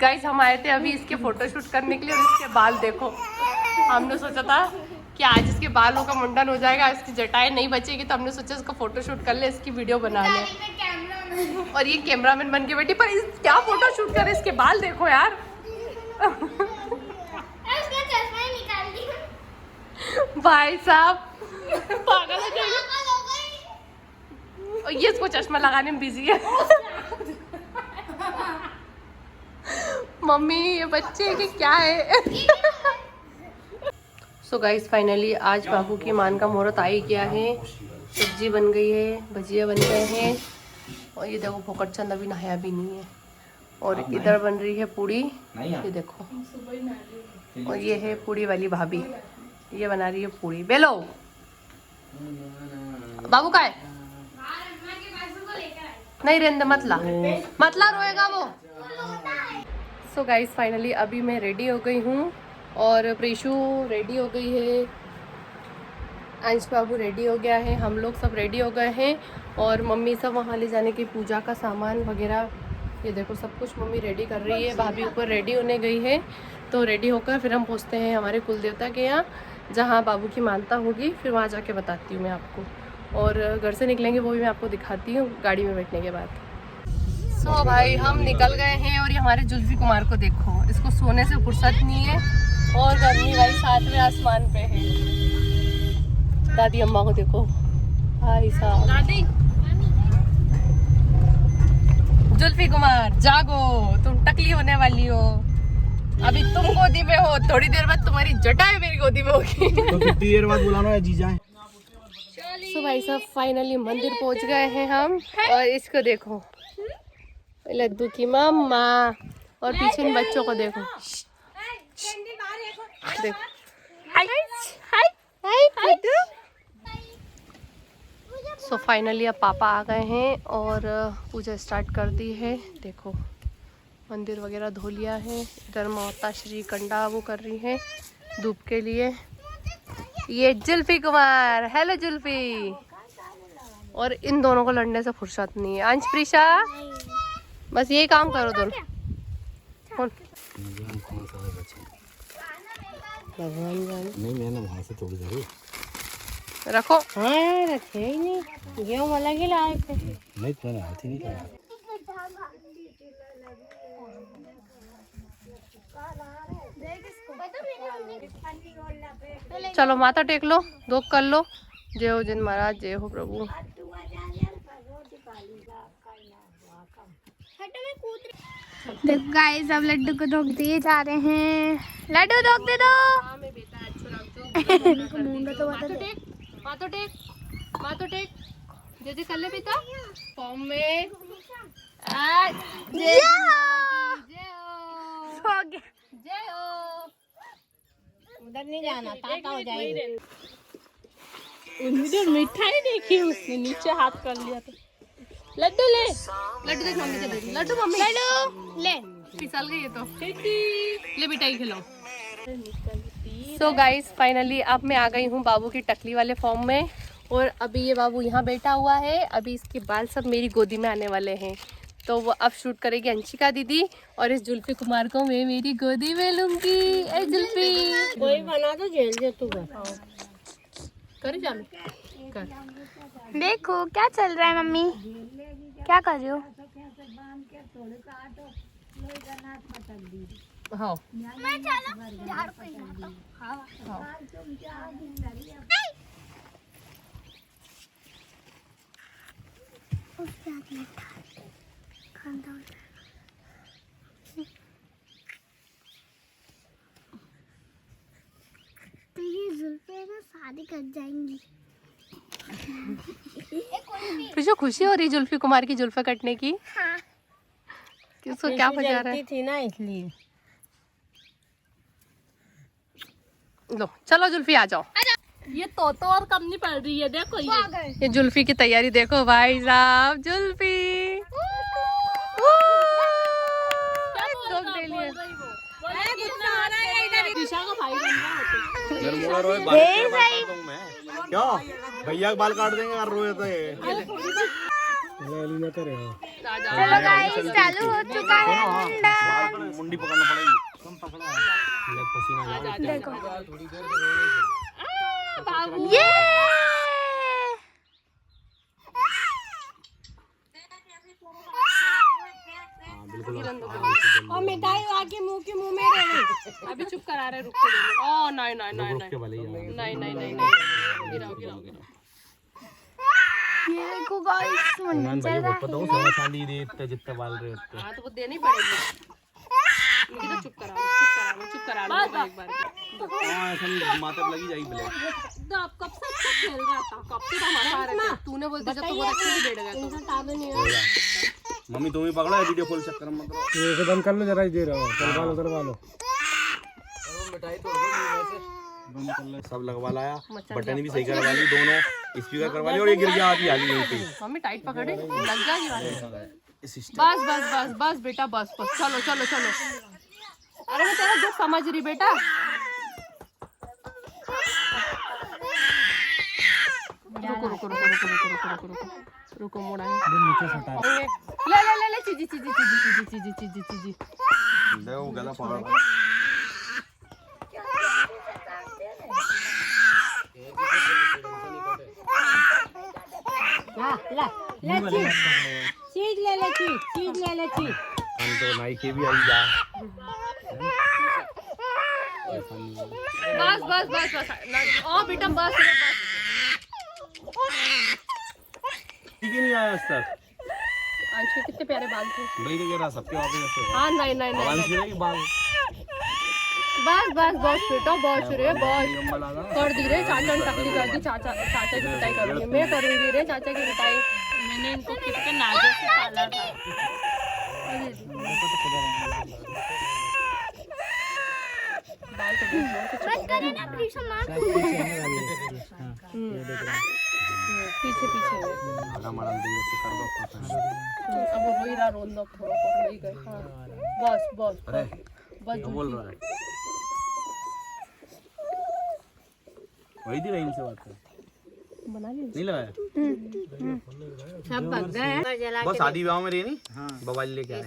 Guys हम आए थे अभी इसके फोटोशूट करने के लिए और इसके बाल देखो। हमने सोचा था कि आज इसके बालों का मुंडन हो जाएगा, इसकी जटाएं नहीं बचेगी, तो हमने सोचा इसका फोटोशूट कर ले, इसकी वीडियो बना ले। और ये कैमरामैन बन के बैठी, पर क्या फोटोशूट करे, इसके बाल देखो यार। भाई साहब पागल हो जाएगा। और ये इसको चश्मा लगाने में बिजी है। मम्मी ये बच्चे के क्या है। सो गाइस फाइनली आज बाबू की मान का मुहूर्त आ ही गया है। सब्जी बन गई है, भजिया बन गए हैं और ये देखो फोकटचंद अभी नहाया भी नहीं है। और इधर बन रही है पूड़ी, ये देखो। और ये है पूड़ी वाली भाभी, ये बना रही है पूड़ी। बेलो बाबू का है नहीं, रेंद मत ला रोएगा वो। सो गाइस फाइनली अभी मैं रेडी हो गई हूँ और प्रीशु रेडी हो गई है, अंश बाबू रेडी हो गया है, हम लोग सब रेडी हो गए हैं। और मम्मी सब वहाँ ले जाने की पूजा का सामान वगैरह, ये देखो सब कुछ मम्मी रेडी कर रही है। भाभी ऊपर रेडी होने गई है, तो रेडी होकर फिर हम पहुँचते हैं हमारे कुल देवता के यहाँ, जहाँ बाबू की मानता होगी। फिर वहाँ जाके बताती हूँ मैं आपको, और घर से निकलेंगे वो भी मैं आपको दिखाती हूँ गाड़ी में बैठने के बाद। सो भाई हम निकल गए हैं और ये हमारे जुल्फी कुमार को देखो, इसको सोने से फुर्सत नहीं है और गर्मी भाई 7वें आसमान पे है। दादी अम्मा को देखो भाई साहब। दादी जुल्फी कुमार जागो, तुम टकली होने वाली हो, अभी तुम गोदी में हो, थोड़ी देर बाद तुम्हारी जटाएं मेरी गोदी में होगी। तो कितनी देर बाद बुलाना है जीजा? सो भाई साहब फाइनली मंदिर पहुंच गए हैं हम, और इसको देखो लड्डू की मम्मा, और पीछे इन बच्चों को देखो, देखो सो फाइनली अब पापा आ गए हैं और पूजा स्टार्ट कर दी है। देखो मंदिर वगैरह धो लिया है, इधर माता श्री कंडा वो कर रही है धूप के लिए। ये जुल्फी कुमार, हेलो जुल्फी। और इन दोनों को लड़ने से फुर्सत नहीं है। अंश प्रीशा बस यही काम करो दोनों। भगवान जाने। नहीं मैंने वहाँ से तोड़ी जरूर रखो। हाँ रखे ही नहीं, गेहूँ वाला के लाए थे। नहीं मैंने हाथ ही नहीं किया। चलो माथा टेक लो, धूप कर लो। जय हो जिन महाराज, जय हो प्रभु। देखो गाइस अब लड्डू को धोख दिए जा रहे हैं। लड्डू धोख दे दो। माथो टेक जैसे कर ले बेटा फॉर्म में। जय हो। उधर नहीं जाना, ताता हो जाएगी। उधर मिठाई देखी उसने, नीचे हाथ कर लिया तो। लड्डू ले, लड्डू देख मम्मी से दे दी। लड्डू मम्मी लड्डू ले, फिसल गई है तो ले मिठाई खिलाओ। सो गाइस फाइनली अब मैं आ गई हूँ बाबू की टकली वाले फॉर्म में, और अभी ये बाबू यहाँ बैठा हुआ है। अभी इसके बाल सब मेरी गोदी में आने वाले हैं, तो वो अब शूट करेगी अंशिका दीदी, और इस जुल्फी कुमार को मैं मेरी गोदी में लूंगी। ए जुल्फी कोई बना तो जेल जे तू कर चालू कर। देखो क्या चल रहा है। मम्मी क्या कर रही हो? हाँ मैं चलो झाड़ पे तो ये जुल्फे ना शादी कर जाएंगी। तुझे खुशी हो रही जुल्फी कुमार की जुल्फे कटने की? हाँ। किसको क्या बजा रहा है? थी ना इसलिए। लो चलो जुल्फी आ जाओ। ये तो और कम नहीं पड़ रही है, देखो ये जुल्फी की तैयारी देखो भाई साहब। जुल्फी दिशा का भाई बन क्यों भैया बाल काट देंगे यार, रोए तो ये चलो गाइस चालू हो चुका है मुंडन। मुंडी पकड़ना पड़ेगी। तुम पकड़ो पसीना देखो बाबू ये और मिठाई आके मुंह के मुंह में रहे। अभी चुप करा रहे, रुक के देखो। ओ नहीं नहीं नहीं नहीं नहीं नहीं नहीं नहीं गिराओ गिराओ गिराओ। ये देखो गाइस मुन्ना चल रहा है। सोना चांदी दे इतने जितने बाल रहे होते। हाँ तो वो देनी पड़ेगी। इनकी तो चुप करा लो एक बार। हाँ ऐसा नहीं माथे पे लगी जाएगी ब्लेड। आप कब से अच्छा खेल रहा था, कब से हमारे साथ रहते। तूने बोल दिया जब तो बहुत अच्छे से बैठ गया तो मम्मी तुम ही पकड़ो वीडियो कॉल चक्कर मत करो। ये बंद कर लो जरा ही दे रहा हूँ करवा लो सब लगवा लाया, बटन भी सही करवा ली, दोनों स्पीकर करवा ली और ये गिर गया आधी हाली यहीं पे। मम्मी टाइट पकड़े लग जाएगी बात। इस सिस्टम बस बस बस बस बेटा बस बस चलो चलो चलो। अरे मैं तेरा जो समझ रही बेटा। रुको रुको रुको रुको रुको रुको रुको रुको रुको मोड़ा नीचे से हटा ले ले ले ले चीजी चीजी चीजी चीजी चीजी चीजी चीजी देखो गला पकड़ चीज ले ले चीज हम तो नाई के भी आई जा। बस बस बस बस ओ बेटा बस रे बस। ठीक ही नहीं आया आज तक। अंश के कितने प्यारे बाल थे। भाई तो कह रहा सबके वहाँ पे ऐसे हाँ नहीं नहीं नहीं बाल गिरे कि बाल बस बस बस बेटा बस रे बस लंबा लगा। कर दी रे चाचा ने टकली कर दी। चाचा चाचा की पिटाई करूंगी मैं, करूंगी रे चाचा की पिटाई। मैंने इनको कितने नाजुक से पाला था। बाल तो बस करे ना प्रीशा मार पीछे पीछे है। आधा मरन दिए तो कर दो। अब वो रोई रहा रोंदा थोड़ा थोड़ा रोई गए। हाँ बस बस अरे बस क्या बोल रहा है? वही थी रहीम से बात कर। बना लिया नहीं लगाया सब भग गए बस शादी विवाह में रही नहीं। बवाली लेके आए।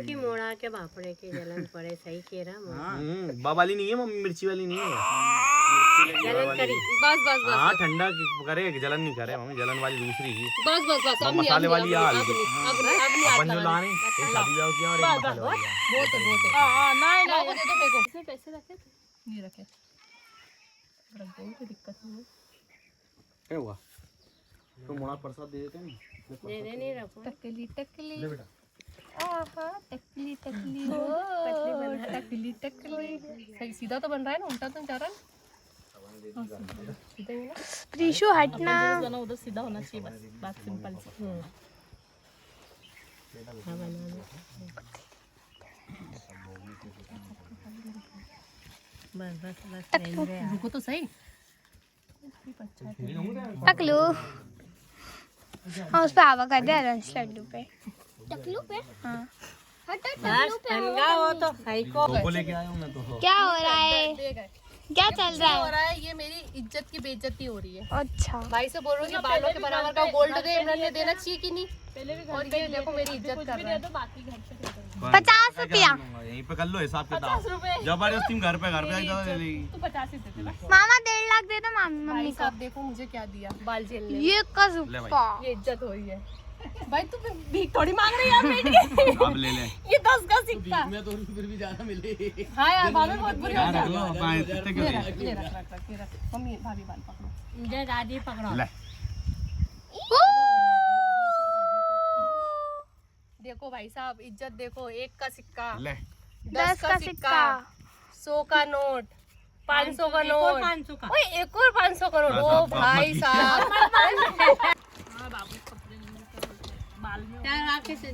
की मोड़ा के भापड़े के जलन पड़े सही कह रहा बवाली नहीं है मम्मी, मिर्ची वाली नहीं है। जलन करी बस बस बस हाँ ठंडा करे जलन नहीं करे मम्मी, जलन वाली दूसरी ही बस बस बस अब मसाले वाली अब यार नहीं अपन जो लाने एक शादी विवाह किया और एक मसाले वाली बहुत है बहुत है। हाँ नहीं माँ को दे दो देखो इसमें पैसे रखे थे। ये रखे रख देंगे कोई दिक्कत नहीं है। क्या हुआ तो मोड़ा प्रसाद दे देते हैं दे दे नहीं रखो टकली टकली ले बेटा। आहा टकली टकली हो पतली बना टकली टकली सही सीधा तो बन रहा है ना, उल्टा तो नहीं जा रहा है। सीधा ही है ना। प्रीशु हटना बना उधर सीधा होना चाहिए, बस बात सिंपल सी। बस बस बस रुको तो सही। टकलू हाँ उस पे हवा कर दे रंस लड्डू पे टकलू पे हाँ बस ठंडा हो तो सही को को लेके आया हूँ मैं तो। क्या हो रहा है दे गए। क्या चल रहा हो है रहा है ये मेरी इज्जत की बेइज्जती हो रही है। अच्छा भाई से बोल रही हूँ कि बालों के बराबर का गोल्ड दे, इमरान ने देना चाहिए कि नहीं। पहले भी और ये देखो मेरी इज्जत कर रहा है। तो बाकी घर पे 50 रुपया यहीं पे कर लो हिसाब किताब। 50 रुपए। जबरदस्ती घर पे ले लेगी। तू 50 ही देते बस। मामा 1.5 लाख दे दो मम्मी भाई को साहब देखो मुझे क्या दिया बाल झेलने। ये का ले भाई। रुपया ये इज्जत हो रही है। भाई तू भीख थोड़ी मांग रही है यार बेटी। अब ले ले। ये 10 का सिक्का। हाँ यार बालों बहुत बुरी हो रख जाती लो अपना इतने क्यों है। दिए? ये रख रख रख ये रख। मम्मी भाभी बाल पकड़ो। इधर दादी पकड़ो ले देखो भाई साहब इज्जत देखो, 1 का सिक्का, ले 10 का सिक्का 100 का नोट, 500 का नोट, 500 का ओए एक और 500 का नोट। ओ भाई साहब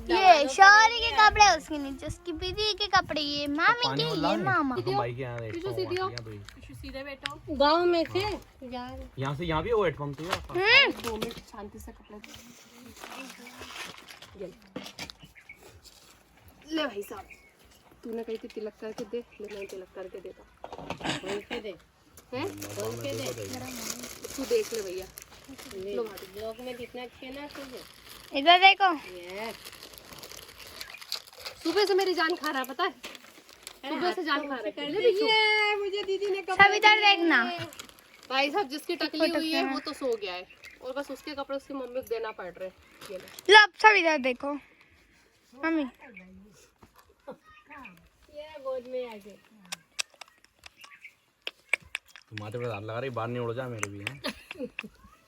ये शौरी के कपड़े उसके नीचे उसकी दीदी के कपड़े ये मामी के ये मामा तुम भाई के यहाँ देखो पीछू सीधी हो। सीधे बैठो। गांव में से यार यहाँ से यहाँ भी वो हेडपम्प थी 2 मिनट शांति से कपड़े दे। ले भाई साहब तूने कही थी तिलक करके दे, ले मैंने तिलक करके देता। बोल के दे हैं बोल के दे तू देख ले भैया। लो भाभी ब्लॉग में कितना अच्छे ना तुझे इधर देखो ये सुबह से मेरी जान खा रहा है पता है। सुबह से जान खा रहे। मुझे दीदी ने सब इधर देखना। भाई साहब जिसकी टकली हुई है वो तो सो गया है और बस उसके कपड़े उसकी मम्मी को देना पड़ रहे हैं। ये लो। लो अब सब इधर देखो मम्मी। गोद में आके तुम माथे पे हाथ लगा रही, बाहर नहीं उड़ जा मेरे भी हैं।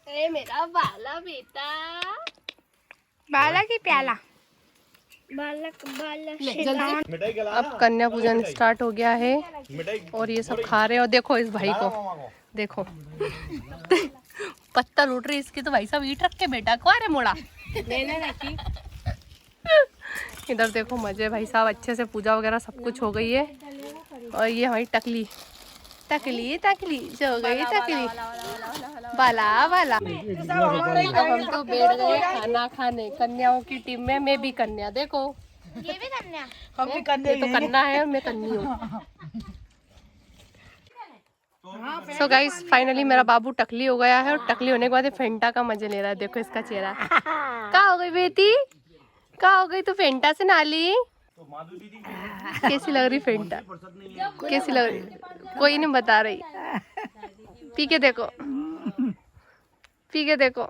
ए मेरा बाला बेटा। बाला की प्याला बाला मिठाई खिला। अब कन्या पूजन स्टार्ट हो गया है मिठाई और ये सब खा रहे हैं। और देखो इस भाई को, देखो पत्ता लूट रही इसकी तो भाई साहब ईट रख के बेटा को अरे मोड़ा। इधर देखो मजे भाई साहब, अच्छे से पूजा वगैरह सब कुछ हो गई है। और ये हमारी टकली टकली टकली जो हो गई टकली बाला बाला। अब हम तो बैठ गए खाना खाने कन्याओं की टीम में। मैं भी कन्या, देखो ये भी कन्या। ये तो कन्या है और मैं कन्नी हूँ। सो गाइस फाइनली मेरा बाबू टकली हो गया है और टकली होने के बाद ये फेंटा का मजे ले रहा है। देखो इसका चेहरा। क्या हो गई बेटी, क्या हो गई, तू फेंटा से नाली? कैसी लग रही फेंटा, कैसी लग रही? कोई नहीं बता रही। पी के देखो, पी के देखो।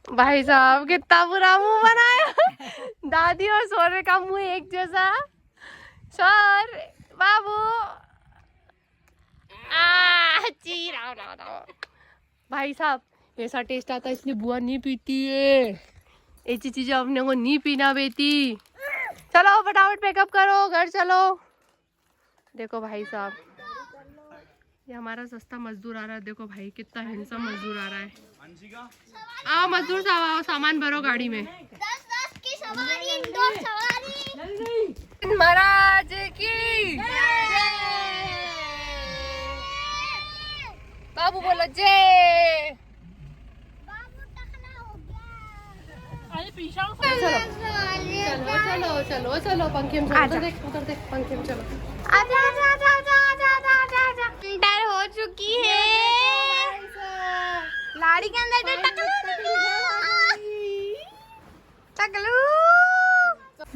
भाई साहब कितना बुरा मुंह बनाया। दादी और सोरे का मुंह एक जैसा। सोर बाबू भाई साहब ऐसा टेस्ट आता है इसलिए बुआ नहीं पीती है। ऐसी चीजें अपने को नहीं पीना बेटी। चलो फटाफट पैकअप करो, घर चलो। देखो भाई साहब ये हमारा सस्ता मजदूर आ रहा है। देखो भाई कितना हैंडसम मजदूर आ रहा है। आओ मजदूर साहब आओ, सामान भरो गाड़ी में। 10 की सवारी, 2 सवारी। महाराज की बाबू बोलो जय। चलो चलो चलो चलो पंखे में चलो। उधर देख, उधर देख पंखे में चलो। आजा आजा आजा आजा आजा आजा आजा। एंटर हो चुकी है लाड़ी के अंदर। टकलू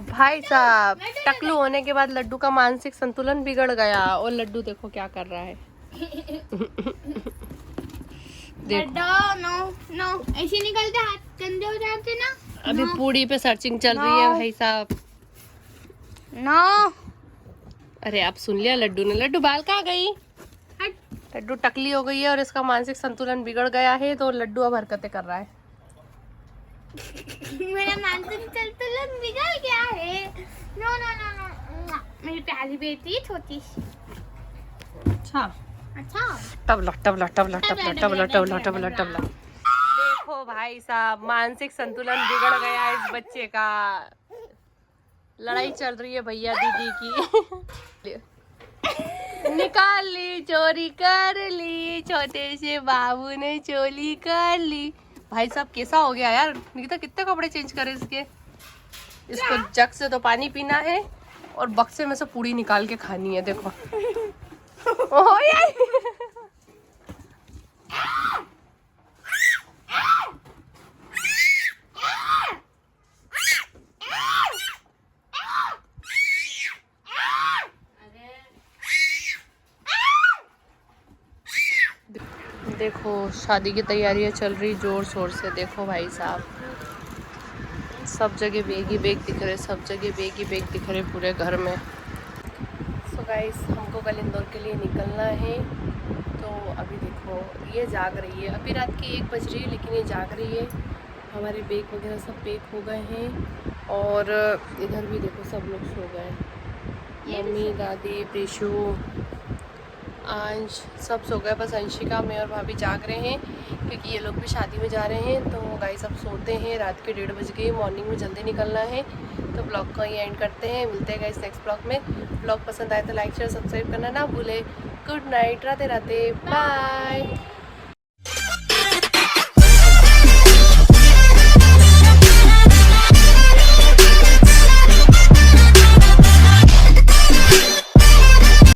भाई साहब टकलू होने के बाद लड्डू का मानसिक संतुलन बिगड़ गया और लड्डू देखो क्या कर रहा है। देखो नो नो ऐसे निकलते हाथ गंदे हो जाते ना। अभी पूड़ी पे सर्चिंग चल रही है भाई साहब। नो अरे आप सुन लिया लड्डू ने। लड्डू बाल कहाँ गई? लड्डू टकली हो गई है और इसका मानसिक संतुलन बिगड़ गया है तो लड्डू अब हरकतें कर रहा है। मेरा मानसिक संतुलन बिगड़ गया है। नो नो नो नो मेरी प्यारी बेटी छोटी सी। अच्छा अच्छा टबला टबला टबला टबला टबला टबला टबला टबला। देखो भाई साहब मानसिक संतुलन बिगड़ गया है इस बच्चे का। लड़ाई चल रही है भैया दीदी की। निकाल ली, चोरी कर ली, छोटे से बाबू ने चोरी कर ली। भाई साहब कैसा हो गया यार, निकिता कितने कपड़े चेंज करे इसके। इसको जग से तो पानी पीना है और बक्से में से पूड़ी निकाल के खानी है। देखो ओह यार देखो शादी की तैयारियां चल रही जोर शोर से। देखो भाई साहब सब जगह बैग ही बैग दिख रहे, सब जगह बैग ही बैग दिख रहे पूरे घर में। सो गाइस हमको कल इंदौर के लिए निकलना है तो अभी देखो ये जाग रही है। अभी रात की 1 बज रही है लेकिन ये जाग रही है। हमारे बैग वगैरह सब पैक हो गए हैं और इधर भी देखो सब लोग सो गए। मम्मी दादी प्रीशु अंश सब सो गए, बस अंशिका मैं और भाभी जाग रहे हैं क्योंकि ये लोग भी शादी में जा रहे हैं। तो गाइस सब सोते हैं, रात के 1:30 बज गए, मॉर्निंग में जल्दी निकलना है। तो ब्लॉग को ही एंड करते हैं, मिलते हैं गाइस नेक्स्ट ब्लॉग में। ब्लॉग पसंद आए तो लाइक शेयर सब्सक्राइब करना ना भूले। Good night, Radhe Radhe, bye.